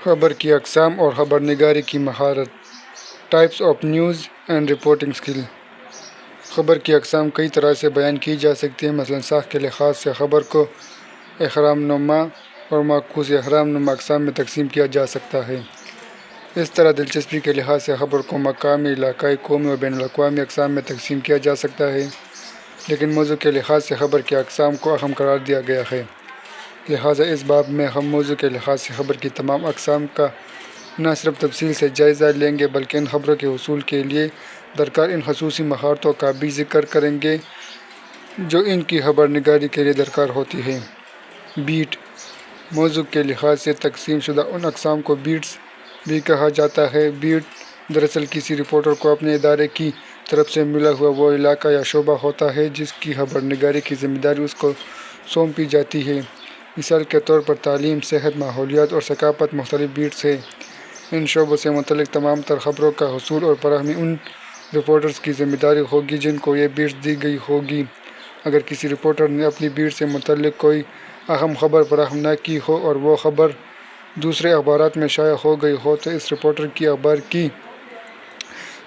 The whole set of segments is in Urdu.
خبر کی اقسام اور خبر نگاری کی مہارت، types of news and reporting skill. خبر کی اقسام کئی طرح سے بیان کی جا سکتی ہیں، مثلاً ساخت کے لحاظ سے خبر کو اہرام نما اور معکوس اہرام نما اقسام میں تقسیم کیا جا سکتا ہے۔ اس طرح دلچسپی کے لحاظ سے خبر کو مقامی، علاقائی، قومی اور بین الاقوامی اقسام میں تقسیم کیا جا سکتا ہے، لیکن موضوع کے لحاظ سے خبر کی اقسام کو اہم قرار دیا گیا ہے۔ لہٰذا اس باب میں ہم موضوع کے لحاظ سے خبر کی تمام اقسام کا نہ صرف تفصیل سے جائزہ لیں گے بلکہ ان خبروں کے حصول کے لیے درکار ان خصوصی مہارتوں کا بھی ذکر کریں گے جو ان کی خبر نگاری کے لیے درکار ہوتی ہیں۔ بیٹ، موضوع کے لحاظ سے تقسیم شدہ ان اقسام کو بیٹس بھی کہا جاتا ہے۔ بیٹ دراصل کسی رپورٹر کو اپنے ادارے کی طرف سے ملا ہوا وہ علاقہ یا شعبہ ہوتا ہے جس کی خبر نگاری کی ذمہ داری اس کو سونپی جاتی ہے۔ مثال کے طور پر تعلیم، صحت، ماحولیات اور ثقافت مختلف بیٹس ہیں۔ ان شعبوں سے متعلق تمام تر خبروں کا حصول اور فراہمی ان رپورٹرز کی ذمہ داری ہوگی جن کو یہ بیٹس دی گئی ہوگی۔ اگر کسی رپورٹر نے اپنی بیٹ سے متعلق کوئی اہم خبر فراہم نہ کی ہو اور وہ خبر دوسرے اخبارات میں شائع ہو گئی ہو تو اس رپورٹر کی اخبار کی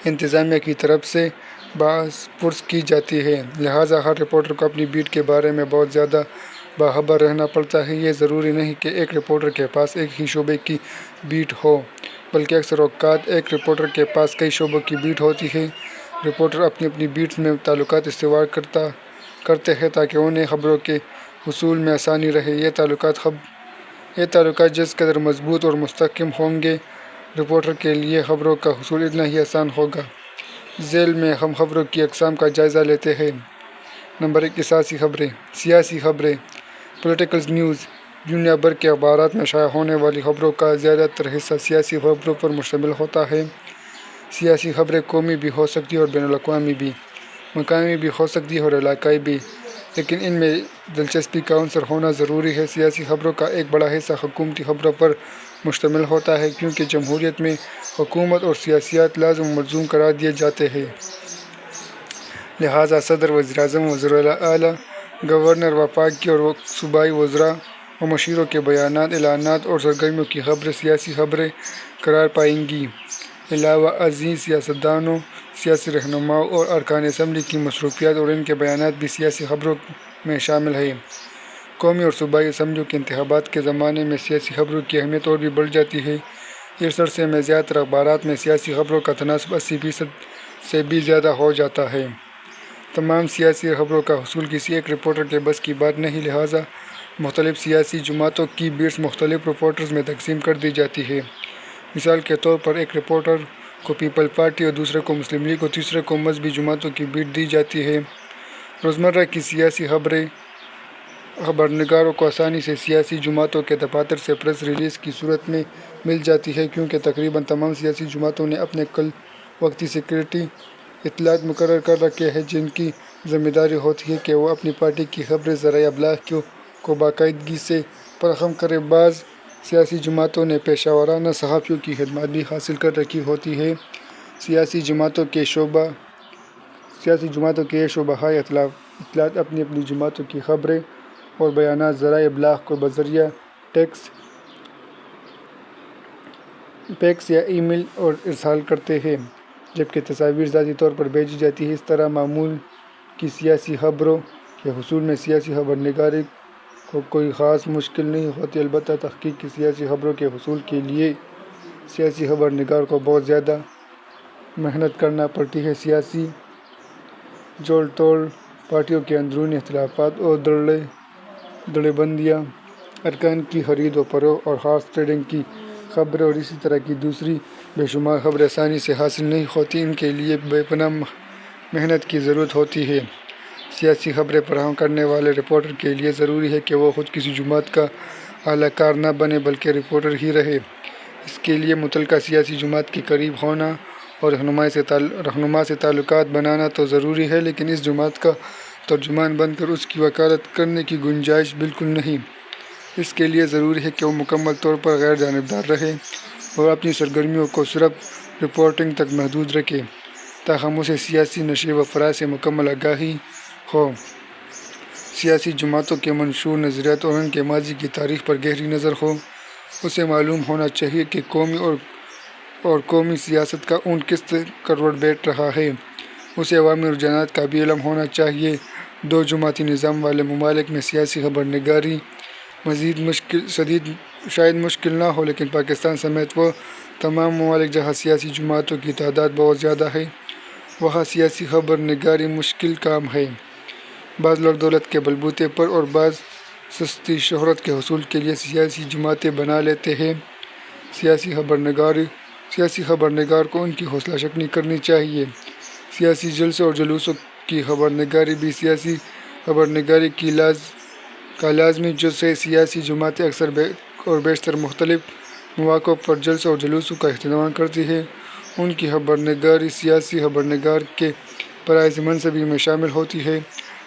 انتظامیہ کی طرف سے باعث پرس کی جاتی ہے۔ لہٰذا ہر رپورٹر کو اپنی بیٹ کے بارے میں بہت زیادہ باخبر رہنا پڑتا ہے۔ یہ ضروری نہیں کہ ایک رپورٹر کے پاس ایک ہی شعبے کی بیٹ ہو، بلکہ اکثر اوقات ایک رپورٹر کے پاس کئی شعبوں کی بیٹ ہوتی ہے۔ رپورٹر اپنی بیٹس میں تعلقات استوار کرتے ہیں تاکہ انہیں خبروں کے حصول میں آسانی رہے۔ یہ تعلقات جس قدر مضبوط اور مستحکم ہوں گے، رپورٹر کے لیے خبروں کا حصول اتنا ہی آسان ہوگا۔ ذیل میں ہم خبروں کی اقسام کا جائزہ لیتے ہیں۔ نمبر 1، سیاسی خبریں۔ سیاسی خبریں پولیٹیکل نیوز۔ دنیا بھر کے اخبارات میں شائع ہونے والی خبروں کا زیادہ تر حصہ سیاسی خبروں پر مشتمل ہوتا ہے۔ سیاسی خبریں قومی بھی ہو سکتی ہیں اور بین الاقوامی بھی، مقامی بھی ہو سکتی ہیں اور علاقائی بھی، لیکن ان میں دلچسپی کا عنصر ہونا ضروری ہے۔ سیاسی خبروں کا ایک بڑا حصہ حکومتی خبروں پر مشتمل ہوتا ہے کیونکہ جمہوریت میں حکومت اور سیاسیات لازم و ملزوم قرار دیے جاتے ہیں۔ لہٰذا صدر، وزیر اعظم، وزراء اعلیٰ، گورنر، وفاقی اور صوبائی وزراء و مشیروں کے بیانات، اعلانات اور سرگرمیوں کی خبریں سیاسی خبریں قرار پائیں گی۔ علاوہ ازیں سیاستدانوں، سیاسی رہنماؤں اور ارکان اسمبلی کی مصروفیات اور ان کے بیانات بھی سیاسی خبروں میں شامل ہیں۔ قومی اور صوبائی اسمبلیوں کے انتخابات کے زمانے میں سیاسی خبروں کی اہمیت اور بھی بڑھ جاتی ہے۔ اس عرصے میں زیادہ تر اخبارات میں سیاسی خبروں کا تناسب 80% سے بھی زیادہ ہو جاتا ہے۔ تمام سیاسی خبروں کا حصول کسی ایک رپورٹر کے بس کی بات نہیں، لہٰذا مختلف سیاسی جماعتوں کی بیٹس مختلف رپورٹرز میں تقسیم کر دی جاتی ہیں۔ مثال کے طور پر ایک رپورٹر کو پیپل پارٹی اور دوسرے کو مسلم لیگ اور تیسرے کو مذہبی جماعتوں کی بیٹ دی جاتی ہے۔ روزمرہ کی سیاسی خبریں خبر نگاروں کو آسانی سے سیاسی جماعتوں کے دفاتر سے پریس ریلیز کی صورت میں مل جاتی ہے کیونکہ تقریباً تمام سیاسی جماعتوں نے اپنے کل وقتی سیکریٹری اطلاعات مقرر کر رکھے ہیں جن کی ذمہ داری ہوتی ہے کہ وہ اپنی پارٹی کی خبریں ذرائع ابلاغ کو باقاعدگی سے فراہم کریں۔ بعض سیاسی جماعتوں نے پیشہ ورانہ صحافیوں کی خدمات بھی حاصل کر رکھی ہوتی ہیں۔ سیاسی جماعتوں کے یہ شعبۂ اطلاعات اپنی جماعتوں کی خبریں اور بیانات ذرائع ابلاغ کو بذریعہ فیکس یا ای میل اور ارسال کرتے ہیں، جبکہ تصاویر ذاتی طور پر بھیجی جاتی ہیں۔ اس طرح معمول کی سیاسی خبروں کے حصول میں سیاسی خبر نگاری کو کوئی خاص مشکل نہیں ہوتی، البتہ تحقیق کی سیاسی خبروں کے حصول کے لیے سیاسی خبر نگار کو بہت زیادہ محنت کرنا پڑتی ہے۔ سیاسی جوڑ توڑ، پارٹیوں کے اندرونی اختلافات اور دھڑے بندیاں، ارکان کی خرید و فروخت اور ہارس ٹریڈنگ کی خبریں اور اسی طرح کی دوسری بے شمار خبریں آسانی سے حاصل نہیں ہوتیں۔ ان کے لیے بے پناہ محنت کی ضرورت ہوتی ہے۔ سیاسی خبریں فراہم کرنے والے رپورٹر کے لیے ضروری ہے کہ وہ خود کسی جماعت کا اعلی کار نہ بنے بلکہ رپورٹر ہی رہے۔ اس کے لیے متعلقہ سیاسی جماعت کے قریب ہونا اور رہنما سے تعلقات بنانا تو ضروری ہے، لیکن اس جماعت کا ترجمان بن کر اس کی وکالت کرنے کی گنجائش بالکل نہیں۔ اس کے لیے ضروری ہے کہ وہ مکمل طور پر غیر جانبدار رہے اور اپنی سرگرمیوں کو صرف رپورٹنگ تک محدود رکھے تاہم اسے سیاسی نشے و فراز سے مکمل آگاہی ہو۔ سیاسی جماعتوں کے منشور نظریات اور ان کے ماضی کی تاریخ پر گہری نظر ہو۔ اسے معلوم ہونا چاہیے کہ قومی سیاست کا اون کس کروٹ بیٹھ رہا ہے۔ اسے عوامی رجحانات کا بھی علم ہونا چاہیے۔ دو جماعتی نظام والے ممالک میں سیاسی خبر نگاری شاید مشکل نہ ہو، لیکن پاکستان سمیت وہ تمام ممالک جہاں سیاسی جماعتوں کی تعداد بہت زیادہ ہے، وہاں سیاسی خبر نگاری مشکل کام ہے۔ بعض لوگ دولت کے بلبوتے پر اور بعض سستی شہرت کے حصول کے لیے سیاسی جماعتیں بنا لیتے ہیں۔ سیاسی خبر نگار کو ان کی حوصلہ شکنی کرنی چاہیے۔ سیاسی جلسوں اور جلوسوں کی خبر نگاری بھی سیاسی خبر نگاری کا لازمی جز ہے۔ سیاسی جماعتیں اکثر اور بیشتر مختلف مواقع پر جلسوں اور جلوسوں کا اہتمام کرتی ہیں۔ ان کی خبر نگاری سیاسی خبر نگار کے فرائض منصبی میں شامل ہوتی ہے۔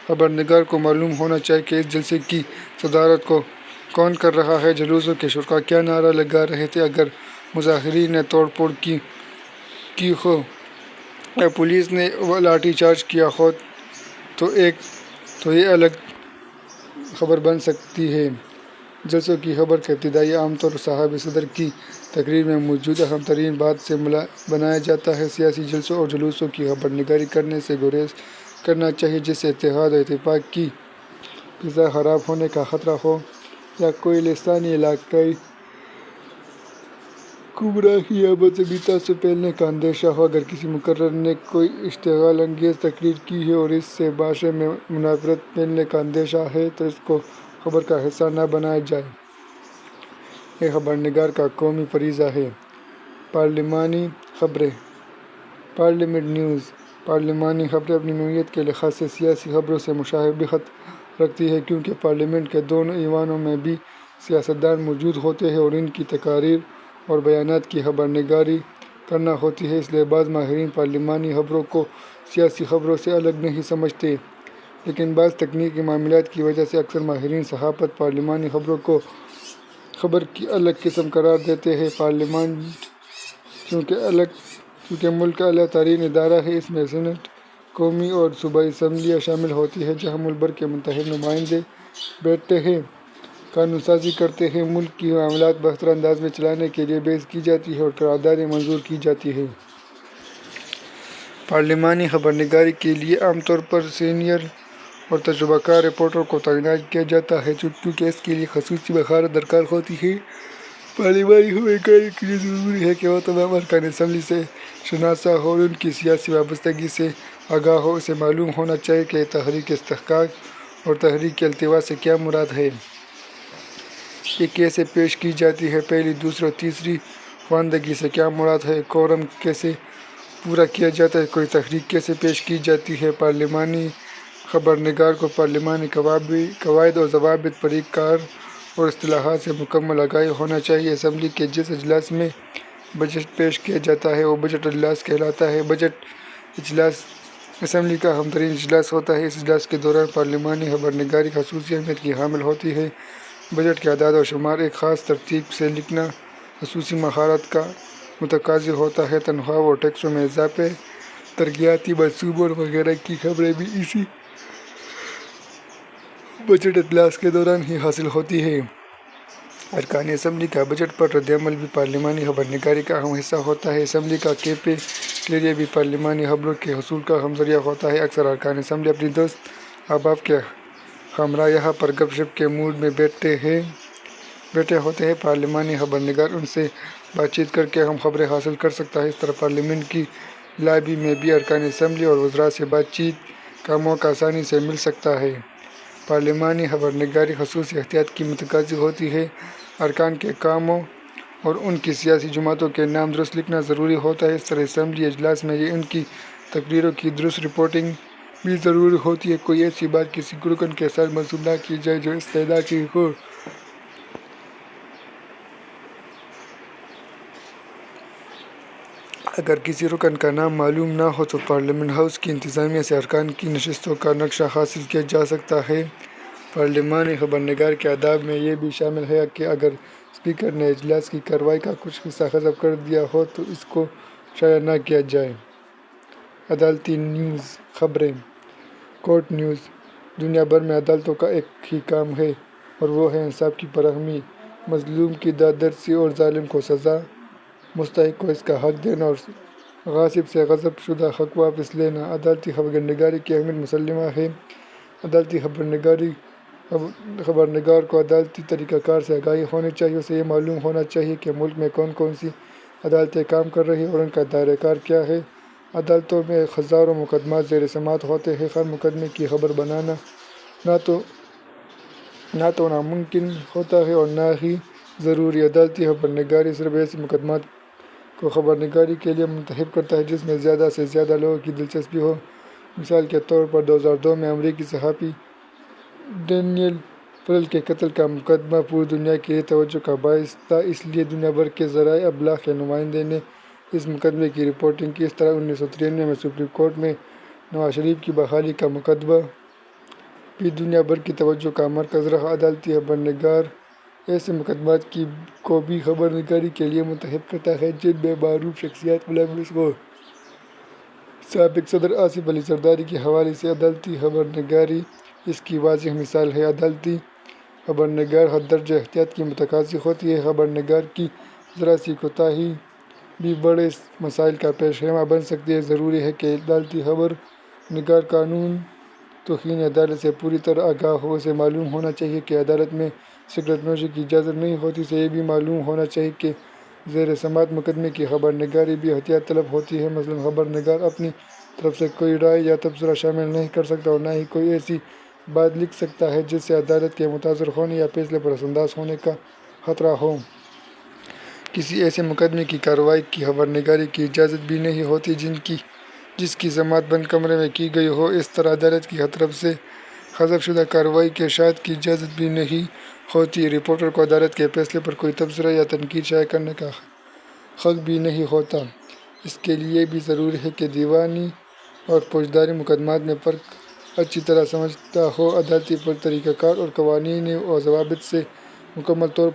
خبر نگار کو معلوم ہونا چاہیے کہ اس جلسے کی صدارت کون کر رہا ہے، جلوسوں کے شرکا کیا نعرہ لگا رہے تھے، اگر مظاہرین نے توڑ پھوڑ کی ہو یا پولیس نے لاٹھی چارج کیا ہو تو یہ الگ خبر بن سکتی ہے۔ جلسوں کی خبر کا ابتدائی عام طور صاحب صدر کی تقریر میں موجود اہم ترین بات سے بنایا جاتا ہے۔ سیاسی جلسوں اور جلوسوں کی خبر نگاری کرنے سے گریز کرنا چاہیے، جس سے اتحاد و اتفاق کی فضا خراب ہونے کا خطرہ ہو یا کوئی لسانی علاقائی گمراہی یا مذہبی تعصب پھیلنے کا اندیشہ ہو۔ اگر کسی مقرر نے کوئی اشتعال انگیز تقریر کی ہے اور اس سے معاشرے میں منافرت پھیلنے کا اندیشہ ہے تو اس کو خبر کا حصہ نہ بنایا جائے۔ یہ خبر نگار کا قومی فریضہ ہے۔ پارلیمانی خبریں پارلیمنٹ نیوز پارلیمانی خبریں اپنی نوعیت کے لحاظ سے سیاسی خبروں سے مشابہت رکھتی ہیں، کیونکہ پارلیمنٹ کے دونوں ایوانوں میں بھی سیاستدان موجود ہوتے ہیں اور ان کی تقاریر اور بیانات کی خبر نگاری کرنا ہوتی ہے۔ اس لیے بعض ماہرین پارلیمانی خبروں کو سیاسی خبروں سے الگ نہیں سمجھتے، لیکن بعض تکنیکی معاملات کی وجہ سے اکثر ماہرین صحافت پارلیمانی خبروں کو خبر کی الگ قسم قرار دیتے ہیں۔ پارلیمنٹ چونکہ ملک کا اعلیٰ ترین ادارہ ہے، اس میں سینٹ، قومی اور صوبائی اسمبلیاں شامل ہوتی ہیں، جہاں ملک بھر کے منتخب نمائندے بیٹھتے ہیں، قانون سازی کرتے ہیں، ملک کے معاملات بہتر انداز میں چلانے کے لیے بحث کی جاتی ہے اور قراردادیں منظور کی جاتی ہیں۔ پارلیمانی خبر نگاری کے لیے عام طور پر سینئر اور تجربہ کار رپورٹر کو تعینات کیا جاتا ہے، کیونکہ اس کے لیے خصوصی مہارت درکار ہوتی ہے۔ پارلیمانی خبر نگاری کے لیے ضروری ہے کہ وہ تمام ارکان اسمبلی سے شناسا ہو اور ان کی سیاسی وابستگی سے آگاہ ہو۔ اسے معلوم ہونا چاہیے کہ تحریک استحقاق اور تحریک التوا سے کیا مراد ہے، یہ کیسے پیش کی جاتی ہے، پہلی، دوسری اور تیسری خواندگی سے کیا مراد ہے، کورم کیسے پورا کیا جاتا ہے، کوئی تحریک کیسے پیش کی جاتی ہے۔ پارلیمانی خبر نگار کو پارلیمانی قواعد و ضوابط، طریق کار اور اصطلاحات سے مکمل آگاہی ہونا چاہیے۔ اسمبلی کے جس اجلاس میں بجٹ پیش کیا جاتا ہے وہ بجٹ اجلاس کہلاتا ہے۔ بجٹ اجلاس اسمبلی کا اہم ترین اجلاس ہوتا ہے۔ اس اجلاس کے دوران پارلیمانی خبر نگاری خصوصی اہمیت کی حامل ہوتی ہے۔ بجٹ کے اعداد و شمار ایک خاص ترتیب سے لکھنا خصوصی مہارت کا متقاضی ہوتا ہے۔ تنخواہوں اور ٹیکسوں میں اضافے، ترقیاتی منصوبوں وغیرہ کی خبریں بھی اسی بجٹ اجلاس کے دوران ہی حاصل ہوتی ہیں۔ ارکان اسمبلی کا بجٹ پر رد عمل بھی پارلیمانی خبر نگاری کا اہم حصہ ہوتا ہے۔ اسمبلی کا کیفیٹیریا بھی پارلیمانی خبروں کے حصول کا اہم ذریعہ ہوتا ہے۔ اکثر ارکان اسمبلی اپنی دوست احباب کے ہمراہ یہاں پر گپ شپ کے موڈ میں بیٹھے ہوتے ہیں۔ پارلیمانی خبر نگار ان سے بات چیت کر کے اہم خبریں حاصل کر سکتا ہے۔ اس طرح پارلیمنٹ کی لابی میں بھی ارکان اسمبلی اور وزراء سے بات چیت کا موقع آسانی سے مل سکتا ہے۔ پارلیمانی خبر نگاری خصوصی احتیاط کی متقاضی ہوتی ہے۔ ارکان کے کاموں اور ان کی سیاسی جماعتوں کے نام درست لکھنا ضروری ہوتا ہے۔ اس طرح اسمبلی اجلاس میں ان کی تقریروں کی درست رپورٹنگ بھی ضروری ہوتی ہے۔ کوئی ایسی بات کسی رکن کے ساتھ منسوب نہ کی جائے جو استدعا کی ہو۔ اگر کسی رکن کا نام معلوم نہ ہو تو پارلیمنٹ ہاؤس کی انتظامیہ سے ارکان کی نشستوں کا نقشہ حاصل کیا جا سکتا ہے۔ پارلیمانی خبر نگار کے آداب میں یہ بھی شامل ہے کہ اگر اسپیکر نے اجلاس کی کارروائی کا کچھ حصہ حذف کر دیا ہو تو اس کو شائع نہ کیا جائے۔ عدالتی نیوز خبریں کورٹ نیوز دنیا بھر میں عدالتوں کا ایک ہی کام ہے اور وہ ہے انصاف کی فراہمی۔ مظلوم کی دادرسی اور ظالم کو سزا، مستحق کو اس کا حق دینا اور غاصب سے غصب شدہ حق واپس لینا۔ عدالتی خبرنگاری کی اہمیت مسلمہ ہے۔ عدالتی خبرنگار کو عدالتی طریقہ کار سے آگاہی ہونی چاہیے۔ اسے یہ معلوم ہونا چاہیے کہ ملک میں کون کون سی عدالتیں کام کر رہی ہیں اور ان کا دائرہ کار کیا ہے۔ عدالتوں میں ہزاروں مقدمات زیر سماعت ہوتے ہیں۔ ہر مقدمے کی خبر بنانا نہ تو ناممکن ہوتا ہے اور نہ ہی ضروری۔ عدالتی خبرنگاری صرف ایسے مقدمات کو خبرنگاری کے لیے منتخب کرتا ہے جس میں زیادہ سے زیادہ لوگوں کی دلچسپی ہو۔ مثال کے طور پر 2002 میں امریکی صحافی ڈینیل پیل کے قتل کا مقدمہ پوری دنیا کے لیے توجہ کا باعث تھا، اس لیے دنیا بھر کے ذرائع ابلاغ کے نمائندوں نے اس مقدمے کی رپورٹنگ کی۔ اس طرح 1993 میں سپریم کورٹ میں نواز شریف کی بحالی کا مقدمہ بھی دنیا بھر کی توجہ کا مرکز رہا۔ عدالتی خبرنگار ایسے مقدمات کو بھی خبرنگاری کے لیے منتخب کرتا ہے جن میں معروف شخصیات ملوث ہوں۔ سابق صدر آصف علی زرداری کے حوالے سے عدالتی خبرنگاری اس کی واضح مثال ہے۔ عدالتی خبرنگاری حد درجہ احتیاط کی متقاضی ہوتی ہے۔ خبرنگار کی ذرا سی کوتاہی بھی بڑے مسائل کا پیش خیمہ بن سکتی ہے۔ ضروری ہے کہ عدالتی خبرنگار قانون توہین عدالت سے پوری طرح آگاہ ہو۔ اسے معلوم ہونا چاہیے کہ عدالت میں سگریٹ نوشی کی اجازت نہیں ہوتی۔ اسے یہ بھی معلوم ہونا چاہیے کہ زیر سماعت مقدمے کی خبرنگاری بھی احتیاط طلب ہوتی ہے۔ مثلاً خبرنگار اپنی طرف سے کوئی رائے یا تبصرہ شامل نہیں کر سکتا اور نہ ہی کوئی ایسی بات لکھ سکتا ہے جس سے عدالت کے متاثر ہونے یا فیصلے پر اثر انداز ہونے کا خطرہ ہو۔ کسی ایسے مقدمے کی کارروائی کی خبرنگاری کی اجازت بھی نہیں ہوتی جس کی سماعت بند کمرے میں کی گئی ہو۔ اس طرح عدالت کی طرف سے حذف شدہ کارروائی کی اشاعت کی اجازت بھی نہیں ہوتی۔ رپورٹر کو عدالت کے فیصلے پر کوئی تبصرہ یا تنقید شائع کرنے کا حق بھی نہیں ہوتا۔ اس کے لیے یہ بھی ضروری ہے کہ دیوانی اور فوجداری مقدمات میں فرق اچھی طرح سمجھتا ہو۔ عدالتی طریقہ کار اور قوانین و ضوابط سے مکمل طور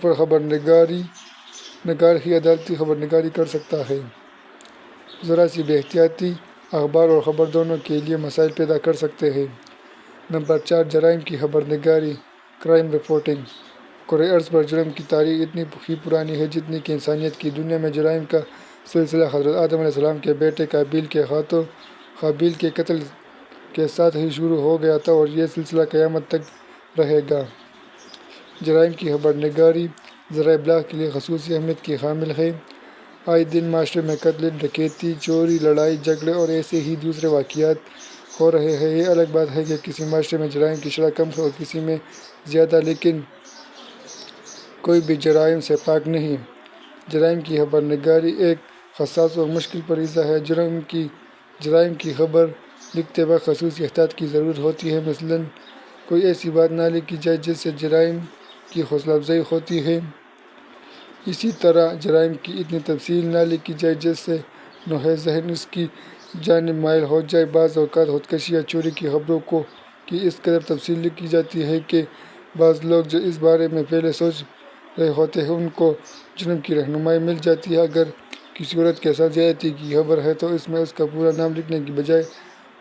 پر خبرنگار ہی عدالتی خبرنگاری کر سکتا ہے۔ ذرا سی بے احتیاطی اخبار اور خبر دونوں کے لیے مسائل پیدا کر سکتے ہیں۔ نمبر 4، جرائم کی خبرنگاری کرائم رپورٹنگ۔ کرۂ ارض پر جرم کی تاریخ اتنی ہی پرانی ہے جتنی کہ انسانیت کی دنیا میں جرائم کا سلسلہ حضرت آدم علیہ السلام کے بیٹے قابیل کے ہاتھوں حابیل کے قتل کے ساتھ ہی شروع ہو گیا تھا اور یہ سلسلہ قیامت تک رہے گا۔ جرائم کی خبرنگاری ذرائع ابلاغ کے لیے خصوصی اہمیت کی حامل ہے۔ آئے دن معاشرے میں قتل، ڈکیتی، چوری، لڑائی جھگڑے اور ایسے ہی دوسرے واقعات ہو رہے ہیں۔ یہ الگ بات ہے کہ کسی معاشرے میں جرائم کی شرح کم ہے اور کسی میں زیادہ، لیکن کوئی بھی جرائم سے پاک نہیں۔ جرائم کی خبرنگاری ایک حساس اور مشکل فریضہ ہے۔ جرائم کی خبر لکھتے وقت خصوصی احتیاط کی ضرورت ہوتی ہے۔ مثلاً کوئی ایسی بات نہ لکھی جائے جس سے جرائم کی حوصلہ افزائی ہوتی ہے۔ اسی طرح جرائم کی اتنی تفصیل نہ لکھی جائے جس سے نوح ذہن اس کی جانب مائل ہو جائے۔ بعض اوقات خودکشی یا چوری کی خبروں کی اس قدر تفصیل لکھی جاتی ہے کہ بعض لوگ جو اس بارے میں پہلے سوچ رہے ہوتے ہیں ان کو جرم کی رہنمائی مل جاتی ہے۔ اگر کسی عورت کے ساتھ زیادتی کی خبر ہے تو اس میں اس کا پورا نام لکھنے کی بجائے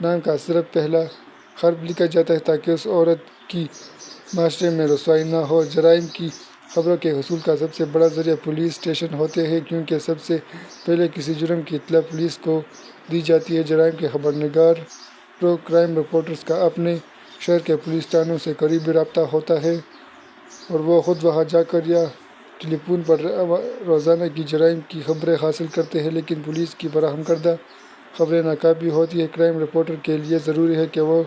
نام کا صرف پہلا حرف لکھا جاتا ہے تاکہ اس عورت کی معاشرے میں رسوائی نہ ہو۔ جرائم کی خبروں کے حصول کا سب سے بڑا ذریعہ پولیس اسٹیشن ہوتے ہیں کیونکہ سب سے پہلے کسی جرم کی اطلاع پولیس کو دی جاتی ہے۔ جرائم کے خبرنگاروں کرائم رپورٹرز کا اپنے شہر کے پولیس تھانوں سے قریبی رابطہ ہوتا ہے اور وہ خود وہاں جا کر یا ٹیلی فون پر روزانہ کی جرائم کی خبریں حاصل کرتے ہیں، لیکن پولیس کی فراہم کردہ خبریں ناکافی ہوتی ہیں۔ کرائم رپورٹر کے لیے ضروری ہے کہ وہ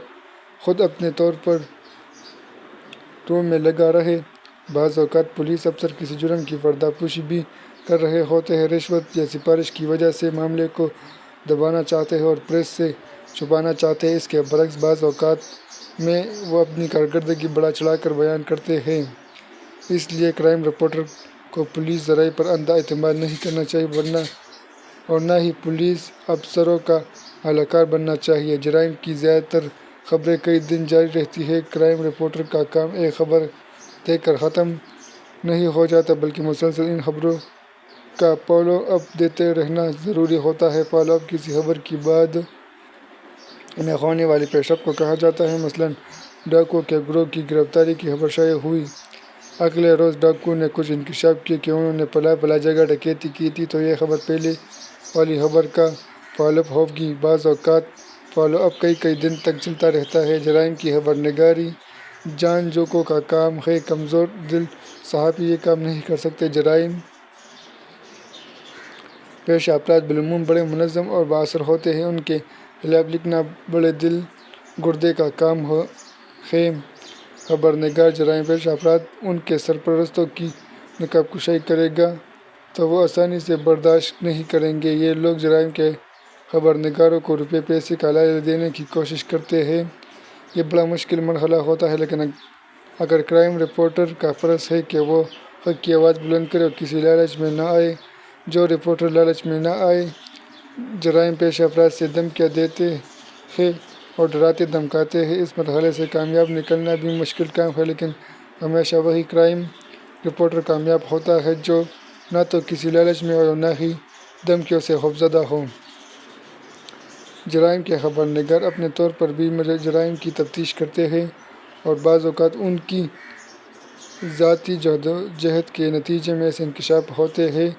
خود اپنے طور پر ٹیم میں لگا رہے۔ بعض اوقات پولیس افسر کسی جرم کی پردہ پوشی بھی کر رہے ہوتے ہیں، رشوت یا سفارش کی وجہ سے معاملے کو دبانا چاہتے ہیں اور پریس سے چھپانا چاہتے ہیں۔ اس کے برعکس بعض اوقات میں وہ اپنی کارکردگی بڑھا چڑھا کر بیان کرتے ہیں۔ اس لیے کرائم رپورٹر کو پولیس ذرائع پر اندھا اعتماد نہیں کرنا چاہیے اور نہ ہی پولیس افسروں کا اعلی کار بننا چاہیے۔ جرائم کی زیادہ تر خبریں کئی دن جاری رہتی ہیں۔ کرائم رپورٹر کا کام ایک خبر دے کر ختم نہیں ہو جاتا بلکہ مسلسل ان خبروں کا فالو اپ دیتے رہنا ضروری ہوتا ہے۔ فالو اپ کسی خبر کی بعد میں ہونے والی پیش رفت کو کہا جاتا ہے۔ مثلاً ڈاکوؤں کے گروہ کی گرفتاری کی خبر شائع ہوئی اگلے روز ڈاکو نے کچھ انکشاف کیا کہ انہوں نے پلا جگہ ڈکیتی کی تھی، تو یہ خبر پہلے والی خبر کا فالو اپ ہوگی۔ بعض اوقات فالو اپ کئی دن تک چلتا رہتا ہے۔ جرائم کی خبر نگاری جان جوکوں کا کام ہے، کمزور دل صحافی یہ کام نہیں کر سکتے۔ جرائم پیشہ افراد بالعموم بڑے منظم اور بااثر ہوتے ہیں، ان کے خلاف لکھنا بڑے دل گردے کا کام ہے۔ خبر نگار جرائم پیشہ افراد ان کے سرپرستوں کی نقاب کشائی کرے گا تو وہ آسانی سے برداشت نہیں کریں گے۔ یہ لوگ جرائم کے خبر نگاروں کو روپے پیسے کا لالچ دینے کی کوشش کرتے ہیں۔ یہ بڑا مشکل مرحلہ ہوتا ہے، لیکن اگر کرائم رپورٹر کا فرض ہے کہ وہ حق کی آواز بلند کرے اور کسی لالچ میں نہ آئے، جو رپورٹر لالچ میں نہ آئے، جرائم پیشہ افراد سے دھمکیاں دیتے ہیں اور ڈراتے دھمکاتے ہیں، اس مرحلے سے کامیاب نکلنا بھی مشکل کام ہے، لیکن ہمیشہ وہی کرائم رپورٹر کامیاب ہوتا ہے جو نہ تو کسی لالچ میں اور نہ ہی دھمکیوں سے خوفزدہ ہو۔ جرائم کے خبر نگار اپنے طور پر بھی جرائم کی تفتیش کرتے ہیں اور بعض اوقات ان کی ذاتی جہد کے نتیجے میں ایسے انکشاف ہوتے ہیں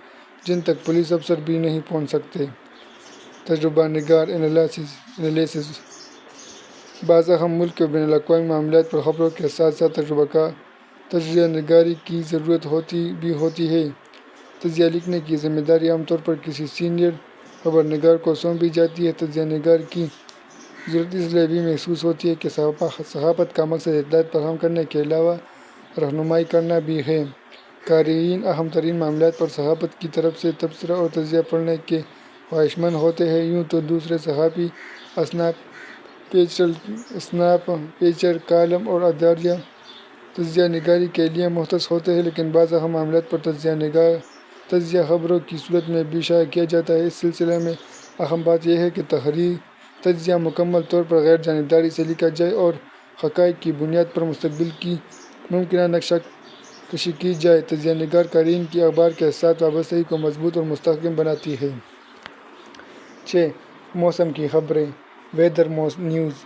جن تک پولیس افسر بھی نہیں پہنچ سکتے۔ تجربہ نگار انالیسس بعض اہم ملکی اور بین الاقوامی معاملات پر خبروں کے ساتھ ساتھ تجزیہ نگاری کی ضرورت ہوتی ہے۔ تجزیہ لکھنے کی ذمہ داری عام طور پر کسی سینئر خبر نگار کو سونپی جاتی ہے۔ تجزیہ نگار کی ضرورت اس لیے بھی محسوس ہوتی ہے کہ صحافت کا مقصد اطلاعات فراہم کرنے کے علاوہ رہنمائی کرنا بھی ہے۔ قارئین اہم ترین معاملات پر صحافت کی طرف سے تبصرہ اور تجزیہ پڑھنے کے خواہشمند ہوتے ہیں۔ یوں تو دوسرے صحافی اصناف پیچر، کالم اور اداریہ تجزیہ نگاری کے لیے مختص ہوتے ہیں، لیکن بعض اہم معاملات پر تجزیہ خبروں کی صورت میں بھی شائع کیا جاتا ہے۔ اس سلسلے میں اہم بات یہ ہے کہ تجزیہ مکمل طور پر غیر جانبداری سے لکھا جائے اور حقائق کی بنیاد پر مستقبل کی ممکنہ نقشہ کشی کی جائے۔ تجزیہ نگار قارئین کی اخبار کے ساتھ وابستگی کو مضبوط اور مستحکم بناتی ہے۔ 6. موسم کی خبریں ویدر نیوز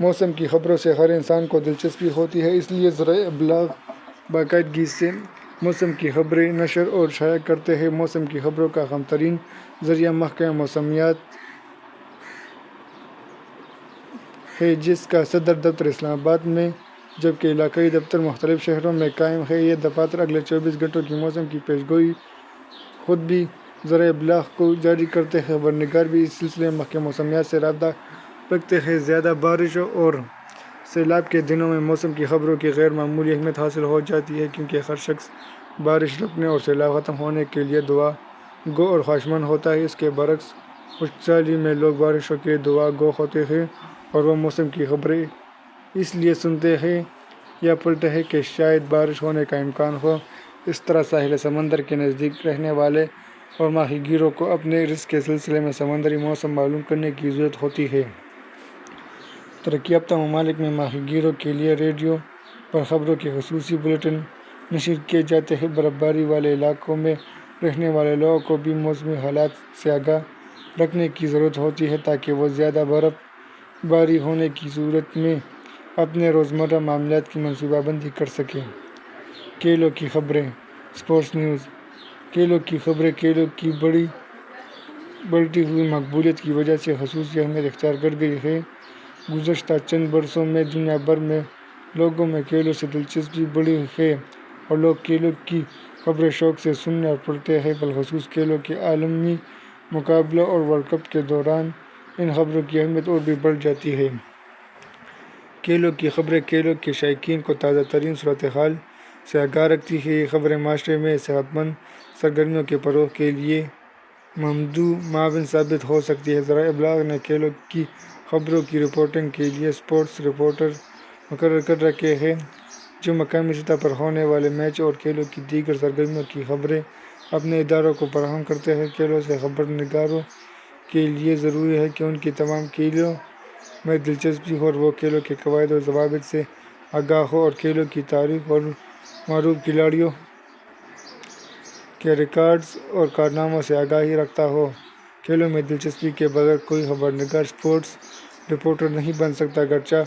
موسم کی خبروں سے ہر انسان کو دلچسپی ہوتی ہے، اس لیے ذرائع ابلاغ باقاعدگی سے موسم کی خبریں نشر اور شائع کرتے ہیں۔ موسم کی خبروں کا اہم ترین ذریعہ محکمہ موسمیات ہے، جس کا صدر دفتر اسلام آباد میں جبکہ علاقائی دفتر مختلف شہروں میں قائم ہے۔ یہ دفاتر اگلے 24 گھنٹوں کی موسم کی پیش گوئی خود بھی ذرائع ابلاغ کو جاری کرتے ہیں۔ خبر نگار بھی اس سلسلے میں محکمہ موسمیات سے رابطہ رکھتے ہیں۔ زیادہ بارشوں اور سیلاب کے دنوں میں موسم کی خبروں کی غیر معمولی اہمیت حاصل ہو جاتی ہے، کیونکہ ہر شخص بارش رکنے اور سیلاب ختم ہونے کے لیے دعا گو اور خواہشمند ہوتا ہے۔ اس کے برعکس خشک سالی میں لوگ بارشوں کے دعا گو ہوتے ہیں اور وہ موسم کی خبریں اس لیے سنتے ہیں یا پڑھتے ہیں کہ شاید بارش ہونے کا امکان ہو۔ اس طرح ساحل سمندر کے نزدیک رہنے والے اور ماہی گیروں کو اپنے رزق کے سلسلے میں سمندری موسم معلوم کرنے کی ضرورت ہوتی ہے۔ ترقی یافتہ ممالک میں ماہی گیروں کے لیے ریڈیو پر خبروں کے خصوصی بلیٹن نشر کیے جاتے ہیں۔ برف باری والے علاقوں میں رہنے والے لوگوں کو بھی موسمی حالات سے آگاہ رکھنے کی ضرورت ہوتی ہے تاکہ وہ زیادہ برف باری ہونے کی صورت میں اپنے روزمرہ معاملات کی منصوبہ بندی کر سکیں۔ کھیلوں کی خبریں اسپورٹس نیوز کھیلوں کی خبریں کھیلوں کی بڑھتی ہوئی مقبولیت کی وجہ سے خصوصی اہمیت اختیار کر گئی ہے۔ گزشتہ چند برسوں میں دنیا بھر میں لوگوں میں کھیلوں سے دلچسپی بڑھی ہے اور لوگ کھیلوں کی خبریں شوق سے سنتے اور پڑھتے ہیں۔ بالخصوص کھیلوں کے عالمی مقابلوں اور ورلڈ کپ کے دوران ان خبروں کی اہمیت اور بھی بڑھ جاتی ہے۔ کھیلوں کی خبریں کھیلوں کے شائقین کو تازہ ترین صورتحال سے آگاہ رکھتی ہیں۔ یہ خبریں معاشرے میں صحت مند سرگرمیوں کے فروغ کے لیے معاون ثابت ہو سکتی ہیں۔ ذرائع ابلاغ نے کھیلوں کی خبروں کی رپورٹنگ کے لیے اسپورٹس رپورٹر مقرر کر رکھے ہیں، جو مقامی سطح پر ہونے والے میچ اور کھیلوں کی دیگر سرگرمیوں کی خبریں اپنے اداروں کو فراہم کرتے ہیں۔ کھیلوں سے خبر نگاروں کے لیے ضروری ہے کہ ان کی تمام کھیلوں میں دلچسپی ہو اور وہ کھیلوں کے قواعد و ضوابط سے آگاہ ہو اور کھیلوں کی تاریخ اور معروف کھلاڑیوں کے ریکارڈز اور کارناموں سے آگاہی رکھتا ہو۔ کھیلوں میں دلچسپی کے بغیر کوئی خبر نگار اسپورٹس رپورٹر نہیں بن سکتا۔ اگرچہ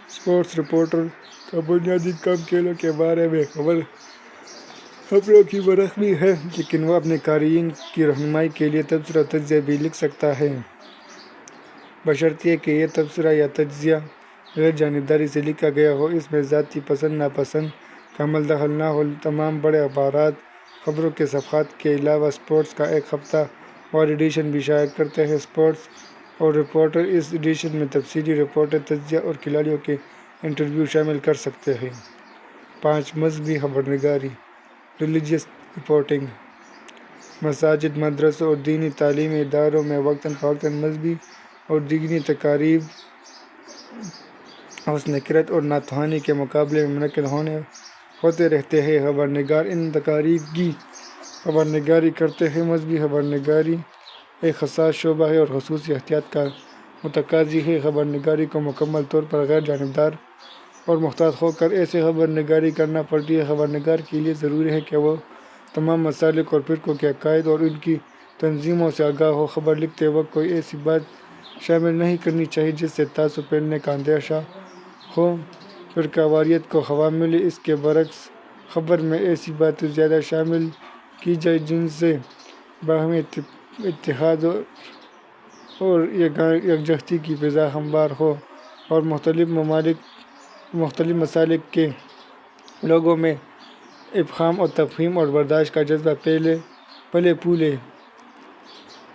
اسپورٹس رپورٹر کا بنیادی کام کھیلوں کے بارے میں خبر خبروں کی برخ بھی ہے، لیکن وہ اپنے قارئین کی رہنمائی کے لیے تبصرہ و تجزیہ بھی لکھ سکتا ہے، بشرطیہ کہ یہ تبصرہ یا تجزیہ غیر جانبداری سے لکھا گیا ہو، اس میں ذاتی پسند ناپسند کا عمل دخل نہ ہو۔ تمام بڑے اخبارات خبروں کے صفحات کے علاوہ اسپورٹس کا ایک ہفتہ وار ایڈیشن بھی شائع کرتے ہیں۔ اسپورٹس اور رپورٹر اس ایڈیشن میں تفصیلی رپورٹیں، تجزیہ اور کھلاڑیوں کے انٹرویو شامل کر سکتے ہیں۔ 5 مذہبی خبرنگاری ریلیجیس رپورٹنگ۔ مساجد، مدرسوں اور دینی تعلیمی اداروں میں وقتاً فوقتاً مذہبی اور دینی تقاریب حسن قرأت اور نعت خوانی کے مقابلے میں منعقد ہوتے رہتے ہیں۔ خبرنگار ان تقاریب کی خبرنگاری کرتے ہیں۔ مذہبی خبرنگاری ایک حساس شعبہ ہے اور خصوصی احتیاط کا متقاضی ہے۔ خبرنگاری کو مکمل طور پر غیر جانبدار اور محتاط ہو کر ایسے خبرنگاری کرنا پڑتی ہے۔ خبرنگار کے لیے ضروری ہے کہ وہ تمام مسالک اور فرقوں کے عقائد اور ان کی تنظیموں سے آگاہ ہو۔ خبر لکھتے وقت کوئی ایسی بات شامل نہیں کرنی چاہیے جس سے تعصب پھیلنے کا اندیشہ ہو، فرقہ واریت کو ہوا ملے۔ اس کے برعکس خبر میں ایسی باتیں زیادہ شامل کی جائیں جن سے باہمی اتحاد اور یکجہتی کی فضا ہموار ہو اور مختلف مسالک کے لوگوں میں افہام و تفہیم اور برداشت کا جذبہ پلے پھولے۔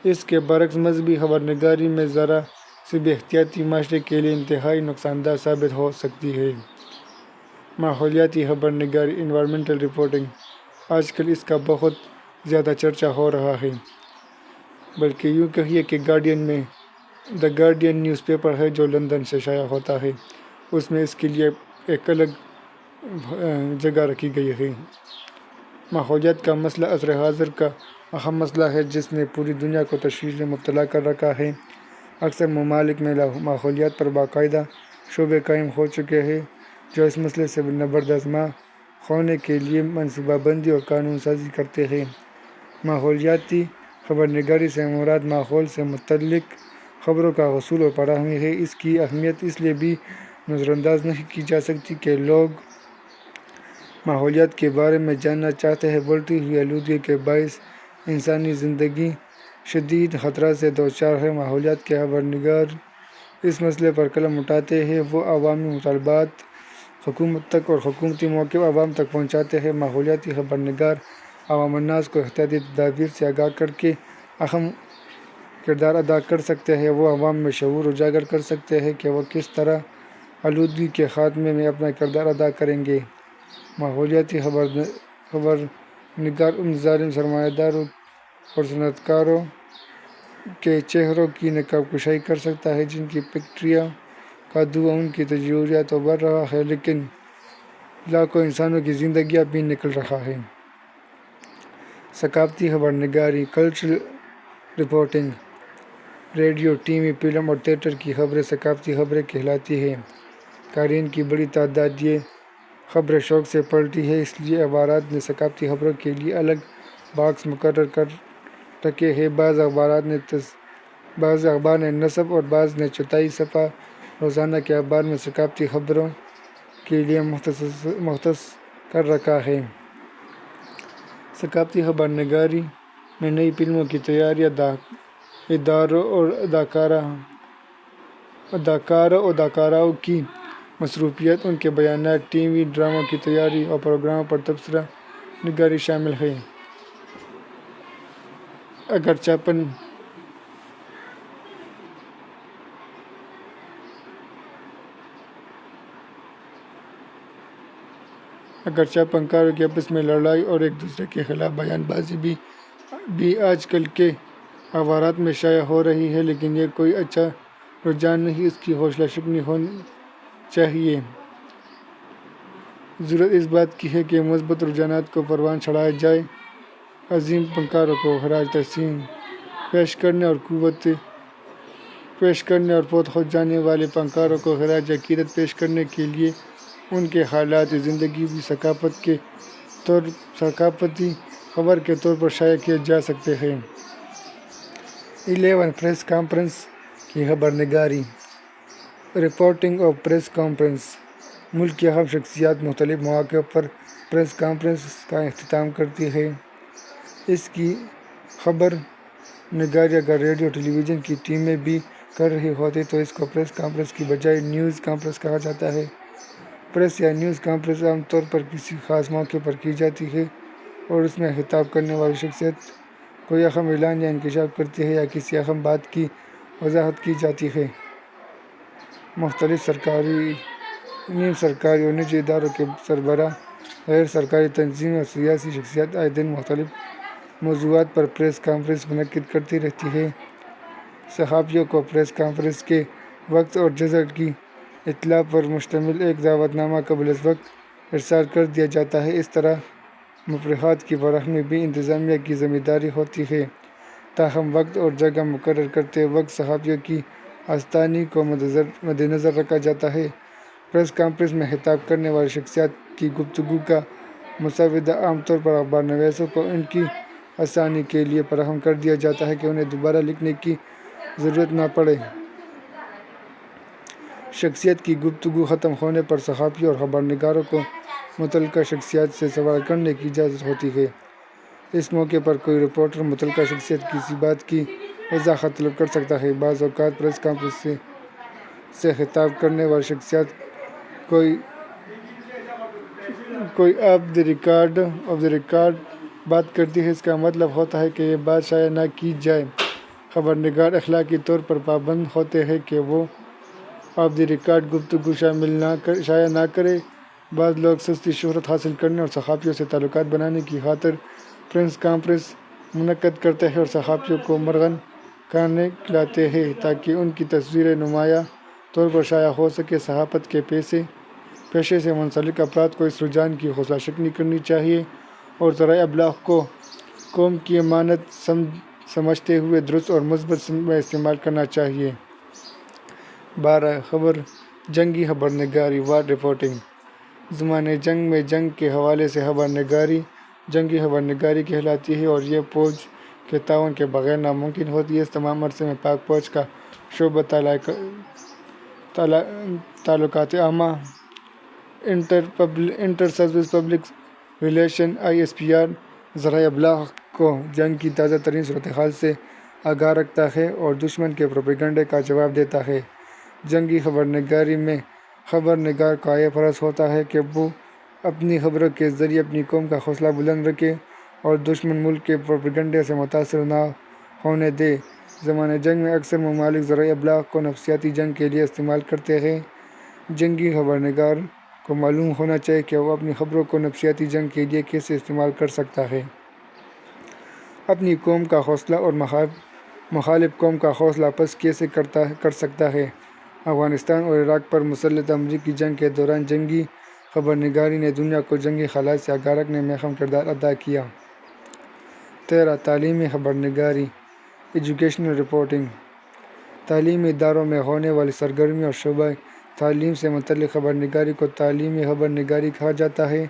اس کے برعکس مذہبی خبرنگاری میں ذرا سی بے احتیاطی معاشرے کے لیے انتہائی نقصان دہ ثابت ہو سکتی ہے۔ ماحولیاتی خبرنگاری انوائرنمنٹل رپورٹنگ۔ آج کل اس کا بہت زیادہ چرچا ہو رہا ہے، بلکہ یوں کہیے کہ دی گارڈین نیوز پیپر ہے جو لندن سے شائع ہوتا ہے، اس میں اس کے لیے ایک الگ جگہ رکھی گئی ہے۔ ماحولیات کا مسئلہ عصر حاضر کا اہم مسئلہ ہے جس نے پوری دنیا کو تشویش میں مبتلا کر رکھا ہے۔ اکثر ممالک میں ماحولیات پر باقاعدہ شعبے قائم ہو چکے ہیں جو اس مسئلے سے نبردآزما ہونے کے لیے منصوبہ بندی اور قانون سازی کرتے ہیں۔ ماحولیاتی خبرنگاری سے مراد ماحول سے متعلق خبروں کا حصول اور فراہمی ہے۔ اس کی اہمیت اس لیے بھی نظر انداز نہیں کی جا سکتی کہ لوگ ماحولیات کے بارے میں جاننا چاہتے ہیں۔ بڑھتی ہوئی آلودگی کے باعث انسانی زندگی شدید خطرات سے دوچار ہے۔ ماحولیات کے خبرنگار اس مسئلے پر قلم اٹھاتے ہیں، وہ عوامی مطالبات حکومت تک اور حکومتی موقف عوام تک پہنچاتے ہیں۔ ماحولیاتی خبرنگار عوام الناس کو احتیاطی تدابیر سے آگاہ کرکے اہم کردار ادا کر سکتے ہیں۔ وہ عوام میں شعور اجاگر کر سکتے ہیں کہ وہ کس طرح آلودگی کے خاتمے میں اپنا کردار ادا کریں گے۔ ماحولیاتی خبرنگار ان ظالم سرمایہ داروں اور صنعت کاروں کے چہروں کی نقاب کشائی کر سکتا ہے جن کی فیکٹریوں کا دھواں ان کی تجوریات تو بڑھ رہا ہے لیکن لاکھوں انسانوں کی زندگیاں بھی نکل رہا ہے۔ ثقافتی خبرنگاری کلچرل رپورٹنگ۔ ریڈیو، ٹی وی، فلم اور تھیٹر کی خبریں ثقافتی خبریں کہلاتی ہیں۔ قارئین کی بڑی تعداد یہ خبریں شوق سے پڑھتی ہے، اس لیے اخبارات نے ثقافتی خبروں کے لیے الگ باکس مقرر کر رکھے ہیں۔ بعض اخبار نے نصف اور بعض نے چوتھائی صفحہ روزانہ کے اخبار میں ثقافتی خبروں کے لیے مختص کر رکھا ہے۔ ثقافتی خبرنگاری میں نئی فلموں کی تیاری، اداکاروں اور اداکاراؤں کی مصروفیات، ان کے بیانات، ٹی وی ڈراموں کی تیاری اور پروگراموں پر تبصرہ نگاری شامل ہے۔ اگرچہ فنکاروں کی آپس میں لڑائی اور ایک دوسرے کے خلاف بیان بازی بھی آج کل کے اخبارات میں شائع ہو رہی ہے، لیکن یہ کوئی اچھا رجحان نہیں، اس کی حوصلہ شکنی ہونی چاہیے۔ ضرورت اس بات کی ہے کہ مثبت رجحانات کو پروان چڑھایا جائے۔ عظیم فنکاروں کو خراج تحسین پیش کرنے اور فوت ہو جانے والے فنکاروں کو خراج عقیدت پیش کرنے کے لیے ان کے حالات زندگی بھی ثقافتی خبر کے طور پر شائع کیے جا سکتے ہیں۔ 11 پریس کانفرنس کی خبرنگاری۔ Reporting of press conference. ملک کی اہم شخصیات مختلف مواقع پر پریس کانفرنس کا اختتام کرتی ہے۔ اس کی خبر نگاری اگر ریڈیو ٹیلی ویژن کی ٹیمیں بھی کر رہی ہوتی تو اس کو پریس کانفرنس کی بجائے نیوز کانفرنس کہا جاتا ہے۔ پریس یا نیوز کانفرنس عام طور پر کسی خاص موقع پر کی جاتی ہے اور اس میں خطاب کرنے والی شخصیت کوئی اہم اعلان یا انکشاف کرتی ہے یا کسی اہم بات کی وضاحت کی جاتی ہے۔ مختلف سرکاری، نیم سرکاری اور نجی اداروں کے سربراہ، غیر سرکاری تنظیمیں اور سیاسی شخصیات آئے دن مختلف موضوعات پر پریس کانفرنس منعقد کرتی رہتی ہیں۔ صحافیوں کو پریس کانفرنس کے وقت اور جگہ کی اطلاع پر مشتمل ایک دعوت نامہ قبل از وقت ارسال کر دیا جاتا ہے۔ اس طرح مباحثات کی فراہمی بھی انتظامیہ کی ذمہ داری ہوتی ہے، تاہم وقت اور جگہ مقرر کرتے وقت صحافیوں کی آسانی کو مدنظر رکھا جاتا ہے۔ پریس کانفرنس میں خطاب کرنے والی شخصیات کی گفتگو کا مسودہ عام طور پر اخبار نویسوں کو ان کی آسانی کے لیے فراہم کر دیا جاتا ہے کہ انہیں دوبارہ لکھنے کی ضرورت نہ پڑے۔ شخصیت کی گفتگو ختم ہونے پر صحافیوں اور خبر نگاروں کو متعلقہ شخصیت سے سوال کرنے کی اجازت ہوتی ہے۔ اس موقع پر کوئی رپورٹر متعلقہ شخصیت کی کسی بات کی وضاحت طلب کر سکتا ہے۔ بعض اوقات پریس کانفرنس سے خطاب کرنے والی شخصیت کوئی آف دی ریکارڈ بات کرتی ہے۔ اس کا مطلب ہوتا ہے کہ یہ بات شائع نہ کی جائے۔ خبر نگار اخلاقی طور پر پابند ہوتے ہیں کہ وہ آف دی ریکارڈ گفتگو شائع نہ کریں۔ بعض لوگ سستی شہرت حاصل کرنے اور صحافیوں سے تعلقات بنانے کی خاطر پریس کانفرنس منعقد کرتے ہیں اور صحافیوں کو مرغن کھانے کھلاتے ہیں تاکہ ان کی تصویریں نمایاں طور پر شائع ہو سکیں۔ صحافت کے پیشے سے منسلک افراد کو اس رجحان کی حوصلہ شکنی کرنی چاہیے اور ذرائع ابلاغ کو قوم کی امانت سمجھتے ہوئے درست اور مثبت میں استعمال کرنا چاہیے۔ 12 جنگی خبر نگاری وار رپورٹنگ۔ زمانۂ جنگ میں جنگ کے حوالے سے خبر نگاری جنگی خبر نگاری کہلاتی ہے اور یہ فوج کے تعاون کے بغیر ناممکن ہوتی ہے۔ اس تمام عرصے میں پاک فوج کا شعبہ تعلقات عامہ، inter service public relation (ISPR) ذرائع ابلاغ کو جنگ کی تازہ ترین صورتحال سے آگاہ رکھتا ہے اور دشمن کے پروپیگنڈے کا جواب دیتا ہے۔ جنگی خبر نگاری میں خبر نگار کا یہ فرض ہوتا ہے کہ وہ اپنی خبروں کے ذریعے اپنی قوم کا حوصلہ بلند رکھے اور دشمن ملک کے پروپیگنڈے سے متاثر نہ ہونے دے۔ زمانۂ جنگ میں اکثر ممالک ذرائع ابلاغ کو نفسیاتی جنگ کے لیے استعمال کرتے ہیں۔ جنگی خبر نگار کو معلوم ہونا چاہیے کہ وہ اپنی خبروں کو نفسیاتی جنگ کے لیے کیسے استعمال کر سکتا ہے، اپنی قوم کا حوصلہ اور مخالف قوم کا حوصلہ پست کیسے کر سکتا ہے۔ افغانستان اور عراق پر مسلح امریکی جنگ کے دوران جنگی خبر نگاری نے دنیا کو جنگی حالات سے آگاہ رکھنے میں اہم کردار ادا کیا۔ 13 تعلیمی خبر نگاری ایجوکیشنل رپورٹنگ۔ تعلیمی اداروں میں ہونے والی سرگرمیوں اور شعبہ تعلیم سے متعلق خبر نگاری کو تعلیمی خبر نگاری کہا جاتا ہے۔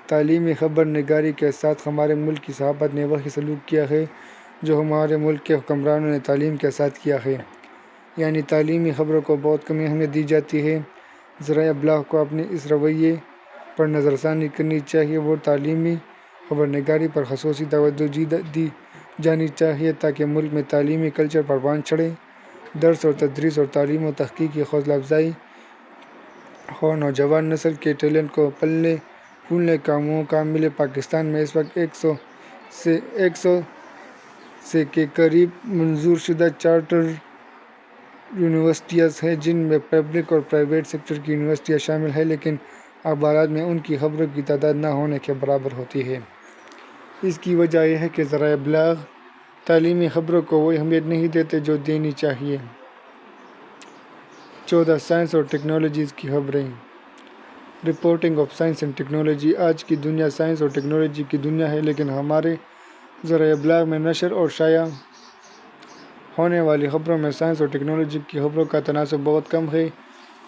تعلیمی خبر نگاری کے ساتھ ہمارے ملک کی صحافت نے وہی سلوک کیا ہے جو ہمارے ملک کے حکمرانوں نے تعلیم کے ساتھ کیا ہے، یعنی تعلیمی خبروں کو بہت کم اہمیت دی جاتی ہے۔ ذرائع ابلاغ کو اپنے اس رویے پر نظر ثانی کرنی چاہیے۔ وہ تعلیمی خبر نگاری پر خصوصی توجہ دی جانی چاہیے تاکہ ملک میں تعلیمی کلچر پروان چڑھے، درس اور تدریس اور تعلیم و تحقیق کی حوصلہ افزائی ہو، نوجوان نسل کے ٹیلنٹ کو پلنے پھولنے کا موقع ملے۔ پاکستان میں اس وقت 100 سے کے قریب منظور شدہ چارٹرڈ یونیورسٹیاں ہیں جن میں پبلک اور پرائیویٹ سیکٹر کی یونیورسٹیاں شامل ہیں، لیکن اخبارات میں ان کی خبروں کی تعداد نہ ہونے کے برابر ہوتی ہے۔ اس کی وجہ یہ ہے کہ ذرائع ابلاغ تعلیمی خبروں کو وہ اہمیت نہیں دیتے جو دینی چاہیے۔ 14 سائنس اور ٹیکنالوجیز کی خبریں۔ Reporting of science and technology. آج کی دنیا سائنس اور ٹیکنالوجی کی دنیا ہے، لیکن ہمارے ذرائع ابلاغ میں نشر اور شائع ہونے والی خبروں میں سائنس اور ٹیکنالوجی کی خبروں کا تناسب بہت کم ہے۔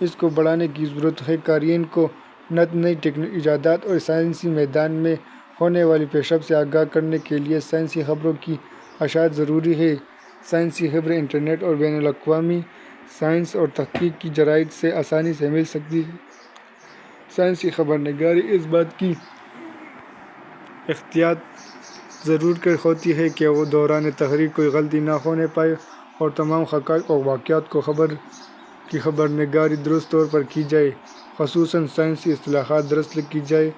اس کو بڑھانے کی ضرورت ہے۔ قارئین کو نئی ایجادات اور سائنسی میدان میں ہونے والی پیش رفت سے آگاہ کرنے کے لیے سائنسی خبروں کی اشاعت ضروری ہے۔ سائنسی خبریں انٹرنیٹ اور بین الاقوامی سائنس اور تحقیق کی جرائد سے آسانی سے مل سکتی ہیں۔ سائنسی خبر نگاری اس بات کی احتیاط ضرور ہوتی ہے کہ وہ دوران تحریر کوئی غلطی نہ ہونے پائے اور تمام حقائق اور واقعات کو خبر نگاری درست طور پر کی جائے، خصوصاً سائنسی اصطلاحات درست لکھی جائے۔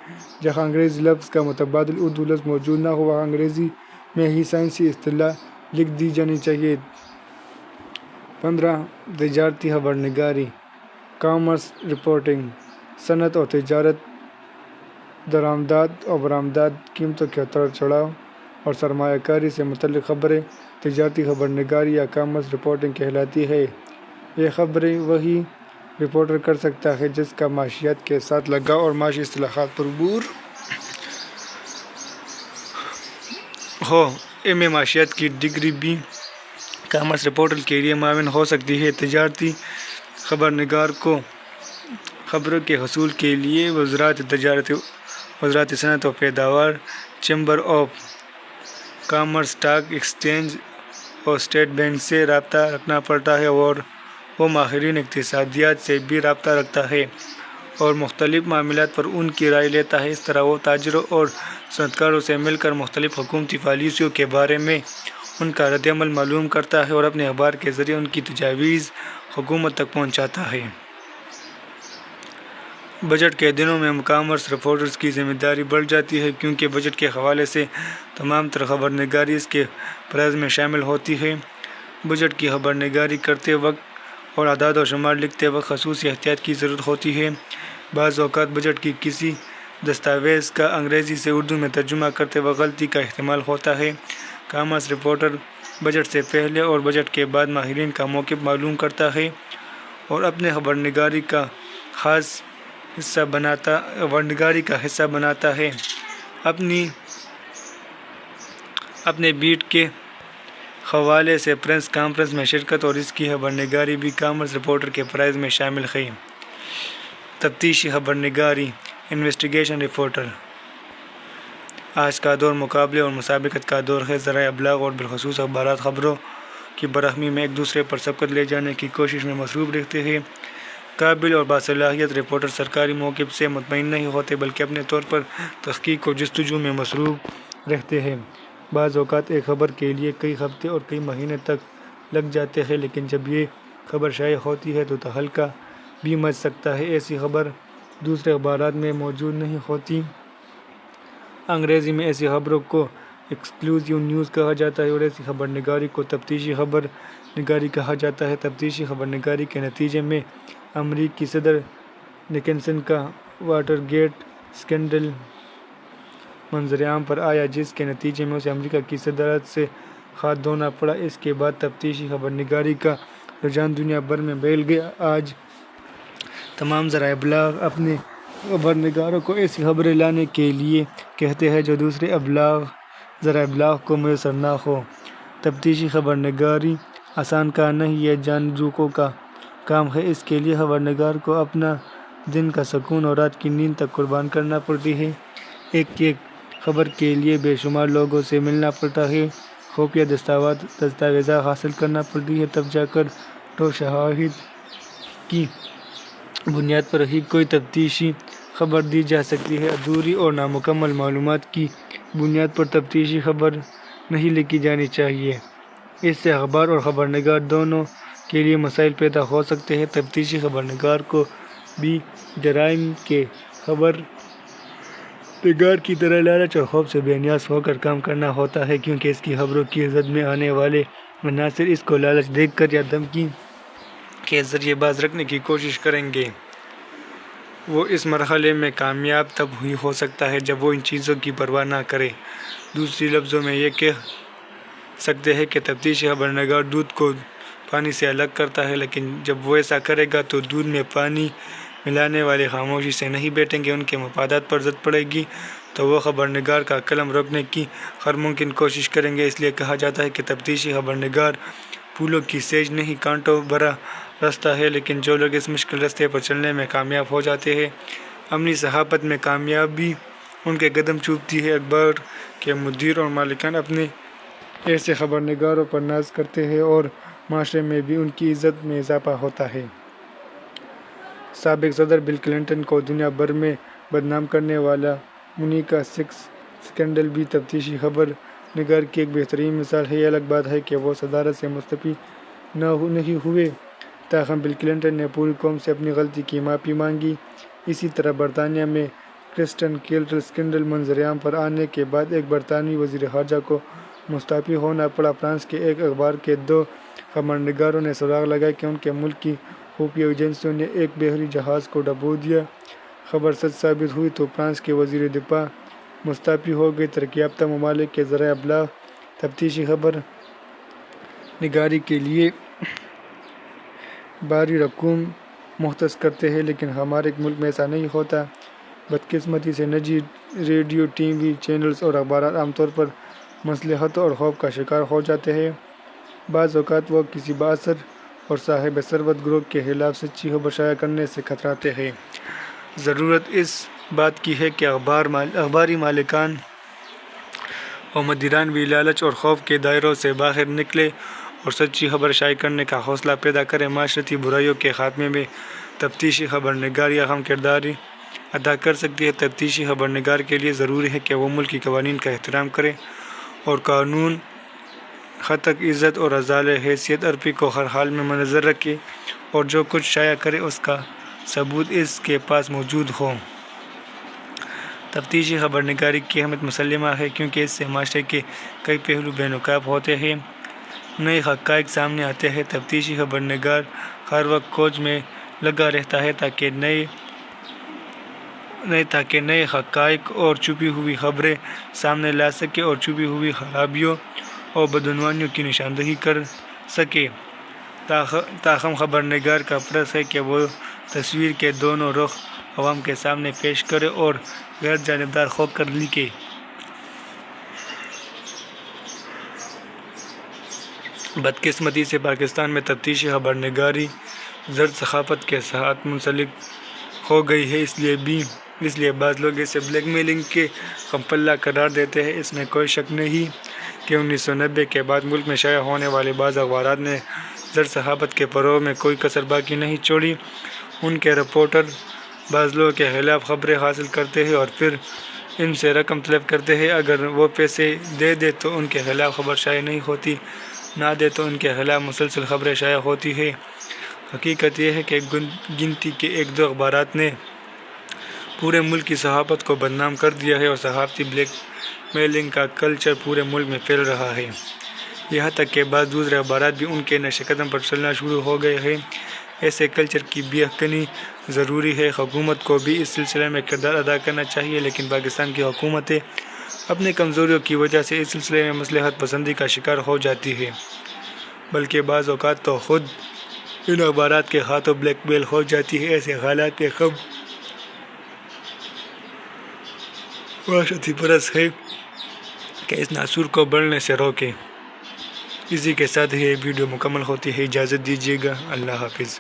جہاں انگریزی لفظ کا متبادل اردو لفظ موجود نہ ہو وہاں انگریزی میں ہی سائنسی اصطلاح لکھ دی جانی چاہیے۔ 15 تجارتی خبر نگاری، کامرس رپورٹنگ، صنعت اور تجارت، درآمدات اور برآمدات، قیمتوں کے اتار چڑھاؤ اور سرمایہ کاری سے متعلق خبریں تجارتی خبر نگاری یا کامرس رپورٹنگ کہلاتی ہے۔ یہ خبریں وہی رپورٹر کر سکتا ہے جس کا معیشت کے ساتھ لگاؤ اور معاشی اصطلاحات پر عبور ہو۔ ایم.اے معیشت کی ڈگری بھی کامرس رپورٹر کے لیے معاون ہو سکتی ہے۔ تجارتی خبر نگار کو خبروں کے حصول کے لیے وزارت تجارت، وزارت صنعت و پیداوار، chamber of commerce, stock exchange اور اسٹیٹ بینک سے رابطہ رکھنا پڑتا ہے اور وہ ماہرین اقتصادیات سے بھی رابطہ رکھتا ہے اور مختلف معاملات پر ان کی رائے لیتا ہے۔ اس طرح وہ تاجروں اور صنعتکاروں سے مل کر مختلف حکومتی پالیسیوں کے بارے میں ان کا رد عمل معلوم کرتا ہے اور اپنے اخبار کے ذریعے ان کی تجاویز حکومت تک پہنچاتا ہے۔ بجٹ کے دنوں میں کامرس رپورٹرز کی ذمہ داری بڑھ جاتی ہے کیونکہ بجٹ کے حوالے سے تمام تر خبر نگاری اس کے فرائض میں شامل ہوتی ہے۔ بجٹ کی خبر نگاری کرتے وقت اور اعداد و شمار لکھتے وقت خصوصی احتیاط کی ضرورت ہوتی ہے۔ بعض اوقات بجٹ کی کسی دستاویز کا انگریزی سے اردو میں ترجمہ کرتے وقت غلطی کا احتمال ہوتا ہے۔ کامرس رپورٹر بجٹ سے پہلے اور بجٹ کے بعد ماہرین کا موقف معلوم کرتا ہے اور اپنے خبر نگاری کا حصہ بناتا ہے۔ اپنے بیٹ کے حوالے سے پریس کانفرنس میں شرکت اور اس کی خبر نگاری بھی کامرس رپورٹر کے فرائض میں شامل ہے۔ تفتیشی خبر نگاری، انویسٹیگیشن رپورٹر۔ آج کا دور مقابلے اور مسابقت کا دور ہے۔ ذرائع ابلاغ اور بالخصوص اخبارات خبروں کی فراہمی میں ایک دوسرے پر سبقت لے جانے کی کوشش میں مصروف رہتے ہیں۔ قابل اور باصلاحیت رپورٹر سرکاری موقف سے مطمئن نہیں ہوتے بلکہ اپنے طور پر تحقیق اور جستجو میں مصروف رہتے ہیں۔ بعض اوقات ایک خبر کے لیے کئی ہفتے اور کئی مہینے تک لگ جاتے ہیں، لیکن جب یہ خبر شائع ہوتی ہے تو تہلکہ بھی مچ سکتا ہے۔ ایسی خبر دوسرے اخبارات میں موجود نہیں ہوتی۔ انگریزی میں ایسی خبروں کو ایکسکلوزیو نیوز کہا جاتا ہے اور ایسی خبر نگاری کو تفتیشی خبر نگاری کہا جاتا ہے۔ تفتیشی خبر نگاری کے نتیجے میں امریکی صدر نکسن کا واٹر گیٹ اسکینڈل منظر عام پر آیا، جس کے نتیجے میں اسے امریکہ کی صدارت سے ہاتھ دھونا پڑا۔ اس کے بعد تفتیشی خبر نگاری کا رجحان دنیا بھر میں پھیل گیا۔ آج تمام ذرائع ابلاغ اپنے خبر نگاروں کو ایسی خبریں لانے کے لیے کہتے ہیں جو دوسرے ذرائع ابلاغ کو میسر نہ ہو۔ تفتیشی خبر نگاری آسان کام نہیں، یہ جانچوکوں کا کام ہے۔ اس کے لیے خبر نگار کو اپنا دن کا سکون اور رات کی نیند تک قربان کرنا پڑتی ہے۔ ایک خبر کے لیے بے شمار لوگوں سے ملنا پڑتا ہے، خفیہ دستاویزات حاصل کرنا پڑتی ہے، تب جا کر ٹھوس شواہد کی بنیاد پر ہی کوئی تفتیشی خبر دی جا سکتی ہے۔ ادھوری اور نامکمل معلومات کی بنیاد پر تفتیشی خبر نہیں لکھی جانی چاہیے۔ اس سے اخبار اور خبر نگار دونوں کے لیے مسائل پیدا ہو سکتے ہیں۔ تفتیشی خبر نگار کو بھی جرائم کے خبر نگار کی طرح لالچ اور خوف سے بے نیاز ہو کر کام کرنا ہوتا ہے، کیونکہ اس کی خبروں کی زد میں آنے والے عناصر اس کو لالچ دے کر یا دھمکی کے ذریعے باز رکھنے کی کوشش کریں گے۔ وہ اس مرحلے میں کامیاب تب ہی ہو سکتا ہے جب وہ ان چیزوں کی پرواہ نہ کرے۔ دوسرے لفظوں میں یہ کہہ سکتے ہیں کہ تفتیشی خبر نگار دودھ کو پانی سے الگ کرتا ہے، لیکن جب وہ ایسا کرے گا تو دودھ میں پانی ملانے والے خاموشی سے نہیں بیٹھیں گے، ان کے مفادات پر زد پڑے گی تو وہ خبر نگار کا قلم روکنے کی ہر ممکن کوشش کریں گے۔ اس لیے کہا جاتا ہے کہ تفتیشی خبر نگار پھولوں کی سیج نہیں، کانٹوں بھرا راستہ ہے، لیکن جو لوگ اس مشکل راستے پر چلنے میں کامیاب ہو جاتے ہیں، عملی صحافت میں کامیابی ان کے قدم چومتی ہے۔ اخبار کے مدیر اور مالکان اپنے ایسے خبر نگاروں پر ناز کرتے ہیں اور معاشرے میں بھی ان کی عزت میں اضافہ ہوتا ہے۔ سابق صدر بل کلنٹن کو دنیا بھر میں بدنام کرنے والا مونیکا اسکینڈل بھی تفتیشی خبر نگار کی ایک بہترین مثال ہے۔ یہ الگ بات ہے کہ وہ صدارت سے مستعفی نہیں ہوئے، تاہم بل کلنٹن نے پوری قوم سے اپنی غلطی کی معافی مانگی۔ اسی طرح برطانیہ میں کرسٹن کیلٹل اسکینڈل منظر عام پر آنے کے بعد ایک برطانوی وزیر خارجہ کو مستعفی ہونا پڑا۔ فرانس کے ایک اخبار کے 2 خبرنگاروں نے سراغ لگایا کہ ان کے ملک کی خفیہ ایجنسیوں نے ایک بحری جہاز کو ڈبو دیا۔ خبر سچ ثابت ہوئی تو فرانس کے وزیر دفاع مستعفی ہو گئے۔ ترقی یافتہ ممالک کے ذرائع ابلاغ تفتیشی خبر نگاری کے لیے بھاری رقوم مختص کرتے ہیں، لیکن ہمارے ملک میں ایسا نہیں ہوتا۔ بدقسمتی سے نجی ریڈیو، ٹی وی چینلز اور اخبارات عام طور پر مصلحتوں اور خوف کا شکار ہو جاتے ہیں۔ بعض اوقات وہ کسی بااثر اور صاحب ثروت گروہ کے خلاف سچی خبر شائع کرنے سے کتراتے ہیں۔ ضرورت اس بات کی ہے کہ اخباری مالکان اور مدیران بھی لالچ اور خوف کے دائروں سے باہر نکلیں اور سچی خبر شائع کرنے کا حوصلہ پیدا کریں۔ معاشرتی برائیوں کے خاتمے میں تفتیشی خبر نگاری اہم کردار ادا کر سکتی ہے۔ تفتیشی خبر نگار کے لیے ضروری ہے کہ وہ ملک کے قوانین کا احترام کرے اور قانون خطک عزت اور ازالِ حیثیت عرفی کو ہر حال میں منظر رکھے، اور جو کچھ شائع کرے اس کا ثبوت اس کے پاس موجود ہو۔ تفتیشی خبر نگاری کی اہمیت مسلمہ ہے، کیونکہ اس سے معاشرے کے کئی پہلو بے نقاب ہوتے ہیں، نئے حقائق سامنے آتے ہیں۔ تفتیشی خبر نگار ہر وقت کھوج میں لگا رہتا ہے تاکہ نئے حقائق اور چھپی ہوئی خبریں سامنے لا سکے اور چھپی ہوئی خرابیوں اور بدعنوانیوں کی نشاندہی کر سکے۔ تاہم خبر نگار کا فرض ہے کہ وہ تصویر کے دونوں رخ عوام کے سامنے پیش کرے اور غیر جانبدار ہو کر لکھے۔ بدقسمتی سے پاکستان میں تفتیشی خبر نگاری زرد ثقافت کے ساتھ منسلک ہو گئی ہے، اس لیے بعض لوگ اسے بلیک میلنگ کے ہم پلہ قرار دیتے ہیں۔ اس میں کوئی شک نہیں کہ 1990 کے بعد ملک میں شائع ہونے والے بعض اخبارات نے زرد ثقافت کے فروغ میں کوئی کسر باقی نہیں چھوڑی۔ ان کے رپورٹر بعض لوگوں کے خلاف خبریں حاصل کرتے ہیں اور پھر ان سے رقم طلب کرتے ہیں۔ اگر وہ پیسے دے دیں تو ان کے خلاف خبر شائع نہیں ہوتی، نہ دے تو ان کے خلاف مسلسل خبریں شائع ہوتی ہیں۔ حقیقت یہ ہے کہ گنتی کے 1-2 اخبارات نے پورے ملک کی صحافت کو بدنام کر دیا ہے، اور صحافتی بلیک میلنگ کا کلچر پورے ملک میں پھیل رہا ہے۔ یہاں تک کہ بعض دوسرے اخبارات بھی ان کے نقش قدم پر چلنا شروع ہو گئے ہیں۔ ایسے کلچر کی بیخ کنی ضروری ہے۔ حکومت کو بھی اس سلسلے میں کردار ادا کرنا چاہیے، لیکن پاکستان کی حکومتیں اپنی کمزوریوں کی وجہ سے اس سلسلے میں مصلحت پسندی کا شکار ہو جاتی ہے، بلکہ بعض اوقات تو خود ان اخبارات کے ہاتھوں بلیک میل ہو جاتی ہے۔ ایسے حالات میں ہم معاشرتی فرض ہے کہ اس ناسور کو بڑھنے سے روکیں۔ اسی کے ساتھ یہ ویڈیو مکمل ہوتی ہے۔ اجازت دیجیے گا۔ اللہ حافظ۔